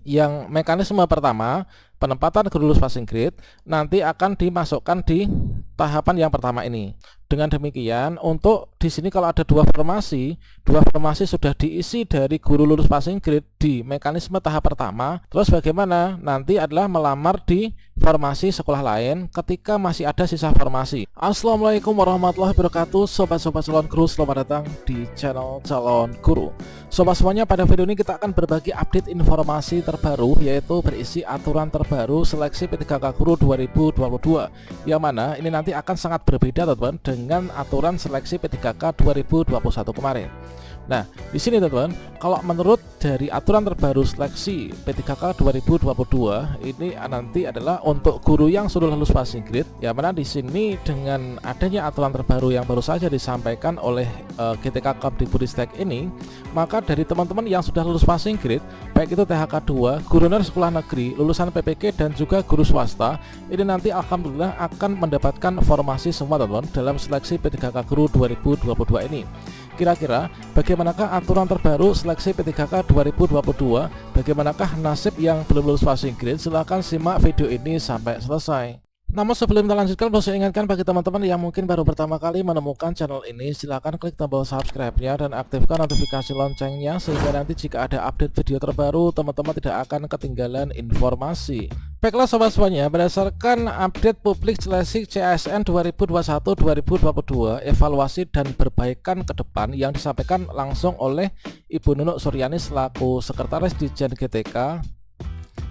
Yang mekanisme pertama, penempatan guru lulus passing grade nanti akan dimasukkan di tahapan yang pertama ini. Dengan demikian, untuk di sini kalau ada dua formasi sudah diisi dari guru lulus passing grade di mekanisme tahap pertama. Terus bagaimana? Nanti adalah melamar di formasi sekolah lain ketika masih ada sisa formasi. Assalamualaikum warahmatullahi wabarakatuh, sobat-sobat calon guru, selamat datang di channel Calon Guru. Sobat semuanya, pada video ini kita akan berbagi update informasi terbaru, yaitu berisi aturan terbaru seleksi P3K Guru 2022, yang mana ini nanti akan sangat berbeda teman-teman dengan aturan seleksi P3K 2021 kemarin. Nah, di sini teman-teman, kalau menurut dari aturan terbaru seleksi P3K 2022 ini nanti adalah untuk guru yang sudah lulus passing grade, yang mana di sini dengan adanya aturan terbaru yang baru saja disampaikan oleh GTK Kemdikbudristek ini, maka dari teman-teman yang sudah lulus passing grade, baik itu THK 2, guru honorer sekolah negeri, lulusan PPG dan juga guru swasta, ini nanti alhamdulillah akan mendapatkan formasi semua teman-teman dalam seleksi P3K Guru 2022 ini. Kira-kira bagaimanakah aturan terbaru seleksi P3K 2022? Bagaimanakah nasib yang belum lulus passing grade? Silahkan simak video ini sampai selesai. Namun sebelum kita lanjutkan, perlu saya ingatkan bagi teman-teman yang mungkin baru pertama kali menemukan channel ini, silahkan klik tombol subscribe-nya dan aktifkan notifikasi loncengnya, sehingga nanti jika ada update video terbaru, teman-teman tidak akan ketinggalan informasi. Baiklah sobat semuanya, berdasarkan update publik seleksi CASN 2021-2022, evaluasi dan perbaikan ke depan yang disampaikan langsung oleh Ibu Nunuk Suryani selaku Sekretaris Ditjen GTK.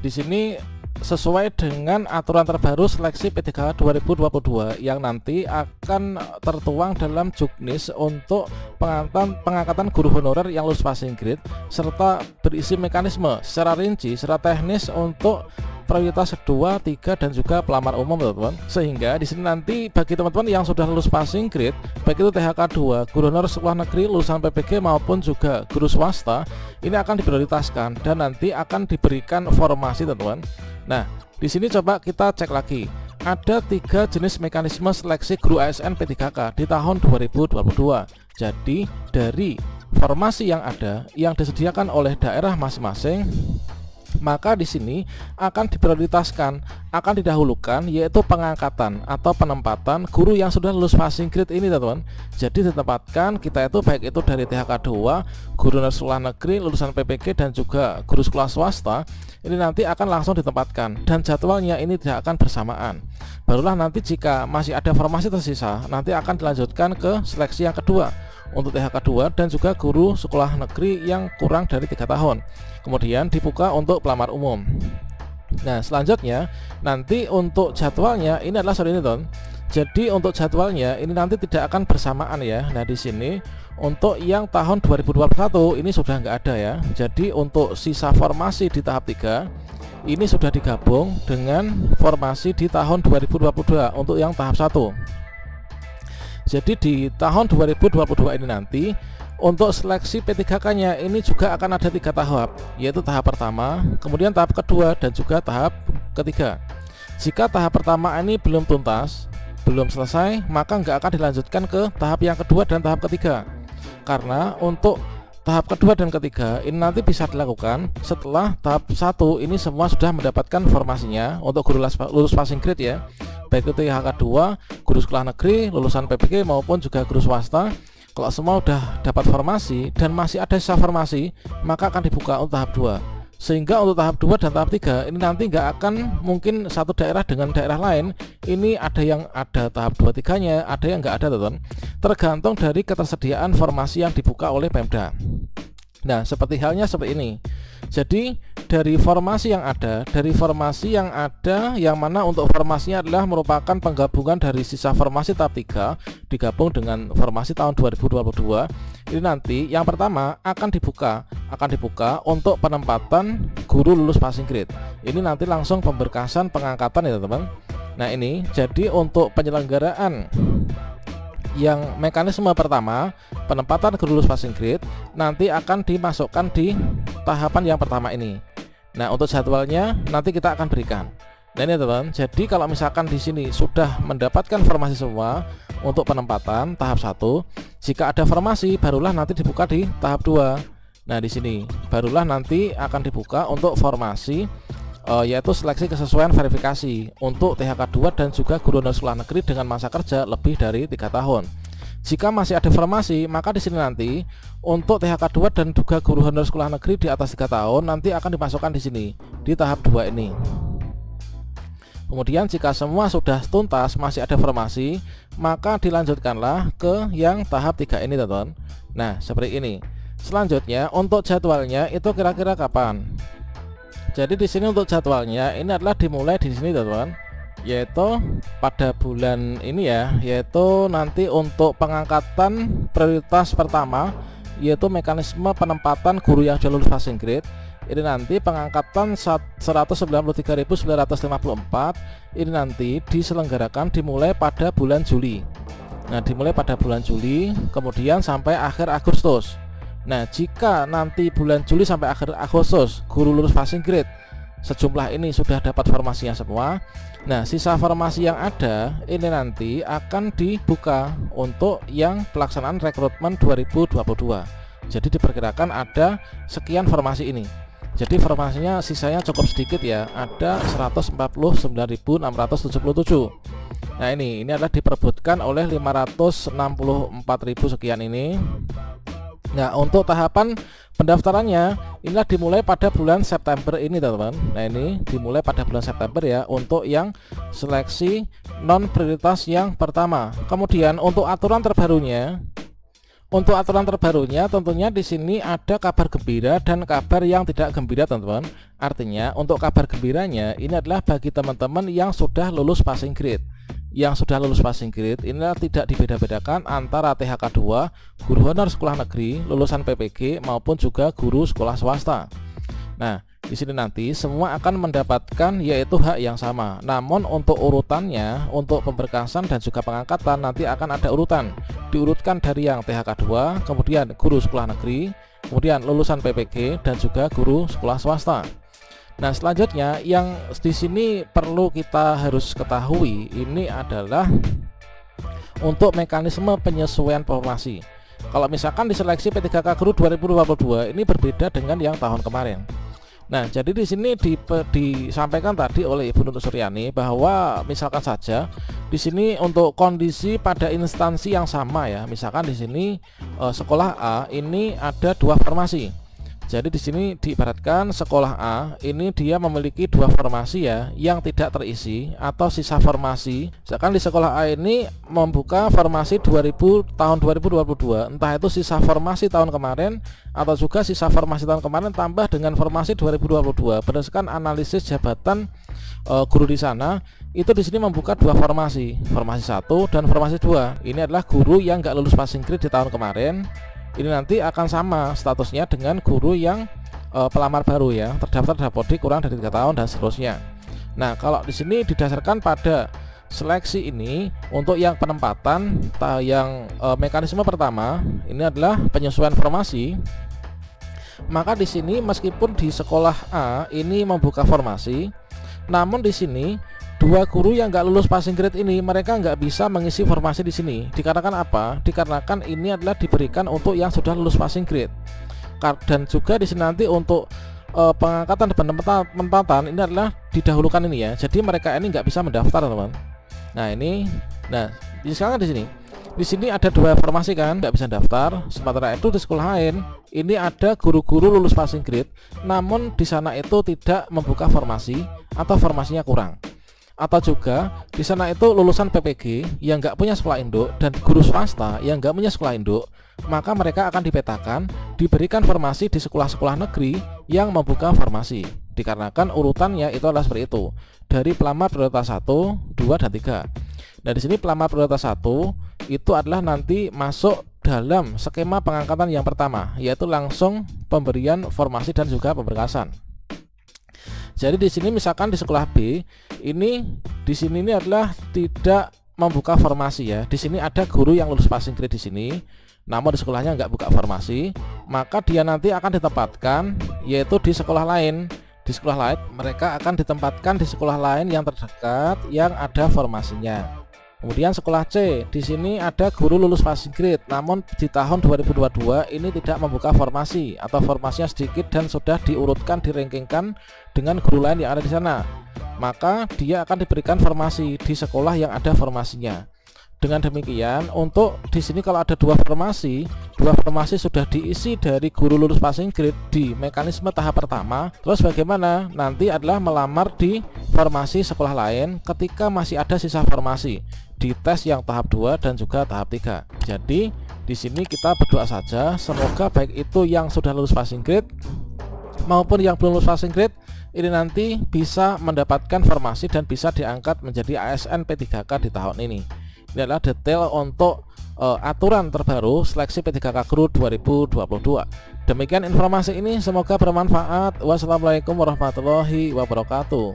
Di sini sesuai dengan aturan terbaru seleksi P3K 2022 yang nanti akan tertuang dalam Juknis untuk pengangkatan guru honorer yang lulus passing grade, serta berisi mekanisme secara rinci, secara teknis untuk prioritas kedua, 3 dan juga pelamar umum teman-teman. Sehingga di sini nanti bagi teman-teman yang sudah lulus passing grade, baik itu THK 2, guru honorer sekolah negeri, lulusan PPG maupun juga guru swasta, ini akan diprioritaskan dan nanti akan diberikan formasi teman-teman. Nah, di sini coba kita cek lagi. Ada 3 jenis mekanisme seleksi guru ASN P3K di tahun 2022. Jadi dari formasi yang ada yang disediakan oleh daerah masing-masing, maka di sini akan diprioritaskan, akan didahulukan, yaitu pengangkatan atau penempatan guru yang sudah lulus passing grade ini teman-teman. Jadi ditempatkan kita itu baik itu dari THK 2, guru honorer sekolah negeri, lulusan PPG dan juga guru sekolah swasta, ini nanti akan langsung ditempatkan dan jadwalnya ini tidak akan bersamaan. Barulah nanti jika masih ada formasi tersisa, nanti akan dilanjutkan ke seleksi yang kedua untuk THK 2 dan juga guru sekolah negeri yang kurang dari 3 tahun. Kemudian dibuka untuk pelamar umum. Nah, selanjutnya nanti untuk jadwalnya ini adalah seperti ini, Ton. Jadi untuk jadwalnya ini nanti tidak akan bersamaan ya. Nah, di sini untuk yang tahun 2021 ini sudah nggak ada ya. Jadi untuk sisa formasi di tahap 3 ini sudah digabung dengan formasi di tahun 2022 untuk yang tahap 1. Jadi di tahun 2022 ini nanti untuk seleksi P3K-nya ini juga akan ada 3 tahap, yaitu tahap pertama, kemudian tahap kedua dan juga tahap ketiga. Jika tahap pertama ini belum tuntas, belum selesai, maka nggak akan dilanjutkan ke tahap yang kedua dan tahap ketiga. Karena untuk tahap kedua dan ketiga ini nanti bisa dilakukan setelah tahap 1 ini semua sudah mendapatkan formasinya untuk guru lulus passing grade ya, baik itu THK 2, guru sekolah negeri, lulusan PPG maupun juga guru swasta. Kalau semua sudah dapat formasi dan masih ada sisa formasi, maka akan dibuka untuk tahap 2. Sehingga untuk tahap 2 dan tahap 3 ini nanti nggak akan mungkin satu daerah dengan daerah lain, ini ada yang ada tahap 2-3-nya, ada yang nggak ada teman-teman. Tergantung dari ketersediaan formasi yang dibuka oleh Pemda. Nah, seperti halnya seperti ini. Jadi dari formasi yang ada, yang mana untuk formasinya adalah merupakan penggabungan dari sisa formasi tahap 3 digabung dengan formasi tahun 2022. Ini nanti yang pertama akan dibuka untuk penempatan guru lulus passing grade. Ini nanti langsung pemberkasan pengangkatan ya teman-teman. Nah, ini jadi untuk penyelenggaraan yang mekanisme pertama, penempatan guru lulus passing grade nanti akan dimasukkan di tahapan yang pertama ini. Nah, untuk jadwalnya nanti kita akan berikan. Nah, ini teman-teman. Jadi kalau misalkan di sini sudah mendapatkan formasi semua untuk penempatan tahap 1, jika ada formasi barulah nanti dibuka di tahap 2. Nah, di sini barulah nanti akan dibuka untuk formasi yaitu seleksi kesesuaian verifikasi untuk THK 2 dan juga guru honorer sekolah negeri dengan masa kerja lebih dari 3 tahun. Jika masih ada formasi, maka di sini nanti untuk THK 2 dan juga guru honorer sekolah negeri di atas 3 tahun nanti akan dimasukkan di sini di tahap 2 ini. Kemudian jika semua sudah tuntas masih ada formasi, maka dilanjutkanlah ke yang tahap 3 ini, teman-teman. Nah, seperti ini. Selanjutnya untuk jadwalnya itu kira-kira kapan? Jadi di sini untuk jadwalnya ini adalah dimulai di sini, teman-teman, yaitu pada bulan ini ya, yaitu nanti untuk pengangkatan prioritas pertama yaitu mekanisme penempatan guru yang sudah lulus passing grade. Ini nanti pengangkatan 193.954 ini nanti diselenggarakan dimulai pada bulan Juli. Nah, dimulai pada bulan Juli kemudian sampai akhir Agustus. Nah, jika nanti bulan Juli sampai akhir Agustus guru lulus passing grade sejumlah ini sudah dapat formasinya semua, nah sisa formasi yang ada ini nanti akan dibuka untuk yang pelaksanaan rekrutmen 2022. Jadi diperkirakan ada sekian formasi ini. Jadi formasinya sisanya cukup sedikit ya, ada 149.677. Nah, ini adalah diperebutkan oleh 564.000 sekian ini. Nah, untuk tahapan pendaftarannya inilah dimulai pada bulan September ini, teman-teman. Nah, ini dimulai pada bulan September ya untuk yang seleksi non prioritas yang pertama. Kemudian untuk aturan terbarunya tentunya di sini ada kabar gembira dan kabar yang tidak gembira, teman-teman. Artinya untuk kabar gembiranya ini adalah bagi teman-teman yang sudah lulus passing grade. Yang sudah lulus passing grade inilah tidak dibeda-bedakan antara THK 2, guru honorer sekolah negeri, lulusan PPG maupun juga guru sekolah swasta. Nah, di sini nanti semua akan mendapatkan yaitu hak yang sama. Namun untuk urutannya, untuk pemberkasan dan juga pengangkatan nanti akan ada urutan. Diurutkan dari yang THK 2, kemudian guru sekolah negeri, kemudian lulusan PPG dan juga guru sekolah swasta. Nah, selanjutnya yang di sini perlu kita harus ketahui ini adalah untuk mekanisme penyesuaian formasi. Kalau misalkan diseleksi P3K Guru 2022 ini berbeda dengan yang tahun kemarin. Nah, jadi di sini disampaikan tadi oleh Ibu Nutuk Suryani bahwa misalkan saja di sini untuk kondisi pada instansi yang sama ya. Misalkan di sini sekolah A ini ada 2 formasi. Jadi di sini diibaratkan sekolah A ini dia memiliki 2 formasi ya yang tidak terisi atau sisa formasi. Misalkan di sekolah A ini membuka formasi tahun 2022, entah itu sisa formasi tahun kemarin atau juga sisa formasi tahun kemarin tambah dengan formasi 2022. Berdasarkan analisis jabatan guru di sana, itu di sini membuka 2 formasi 1 dan formasi 2. Ini adalah guru yang nggak lulus passing grade di tahun kemarin. Ini nanti akan sama statusnya dengan guru yang pelamar baru ya, terdaftar Dapodi kurang dari 3 tahun dan seterusnya. Nah, kalau di sini didasarkan pada seleksi ini untuk yang penempatan yang mekanisme pertama ini adalah penyesuaian formasi. Maka di sini meskipun di sekolah A ini membuka formasi, namun di sini 2 guru yang nggak lulus passing grade ini mereka nggak bisa mengisi formasi di sini. Dikarenakan apa? Dikarenakan ini adalah diberikan untuk yang sudah lulus passing grade. Dan juga di sini nanti untuk pengangkatan dan penempatan ini adalah didahulukan ini ya. Jadi mereka ini nggak bisa mendaftar, teman. Nah, sekarang di sini ada 2 formasi kan, nggak bisa daftar. Sementara itu di sekolah lain ini ada guru-guru lulus passing grade, namun di sana itu tidak membuka formasi atau formasinya kurang. Atau juga di sana itu lulusan PPG yang nggak punya sekolah induk dan guru swasta yang nggak punya sekolah induk, maka mereka akan dipetakan, diberikan formasi di sekolah-sekolah negeri yang membuka formasi. Dikarenakan urutannya itu adalah seperti itu, dari pelamar prioritas 1, 2, dan 3. Nah, di sini pelamar prioritas 1 itu adalah nanti masuk dalam skema pengangkatan yang pertama, yaitu langsung pemberian formasi dan juga pemberkasan. Jadi di sini misalkan di sekolah B ini adalah tidak membuka formasi ya. Di sini ada guru yang lulus passing grade di sini, namun di sekolahnya nggak buka formasi, maka dia nanti akan ditempatkan yaitu di sekolah lain. Di sekolah lain mereka akan ditempatkan di sekolah lain yang terdekat yang ada formasinya. Kemudian sekolah C, di sini ada guru lulus passing grade, namun di tahun 2022 ini tidak membuka formasi atau formasinya sedikit dan sudah diurutkan, dirankingkan dengan guru lain yang ada di sana. Maka dia akan diberikan formasi di sekolah yang ada formasinya. Dengan demikian, untuk di sini kalau ada dua formasi sudah diisi dari guru lulus passing grade di mekanisme tahap pertama. Terus bagaimana? Nanti adalah melamar di formasi sekolah lain ketika masih ada sisa formasi di tes yang tahap 2 dan juga tahap 3. Jadi di sini kita berdoa saja semoga baik itu yang sudah lulus passing grade maupun yang belum lulus passing grade ini nanti bisa mendapatkan formasi dan bisa diangkat menjadi ASN P3K di tahun ini. Ini adalah detail untuk aturan terbaru seleksi P3K Guru 2022. Demikian informasi ini, semoga bermanfaat. Wassalamualaikum warahmatullahi wabarakatuh.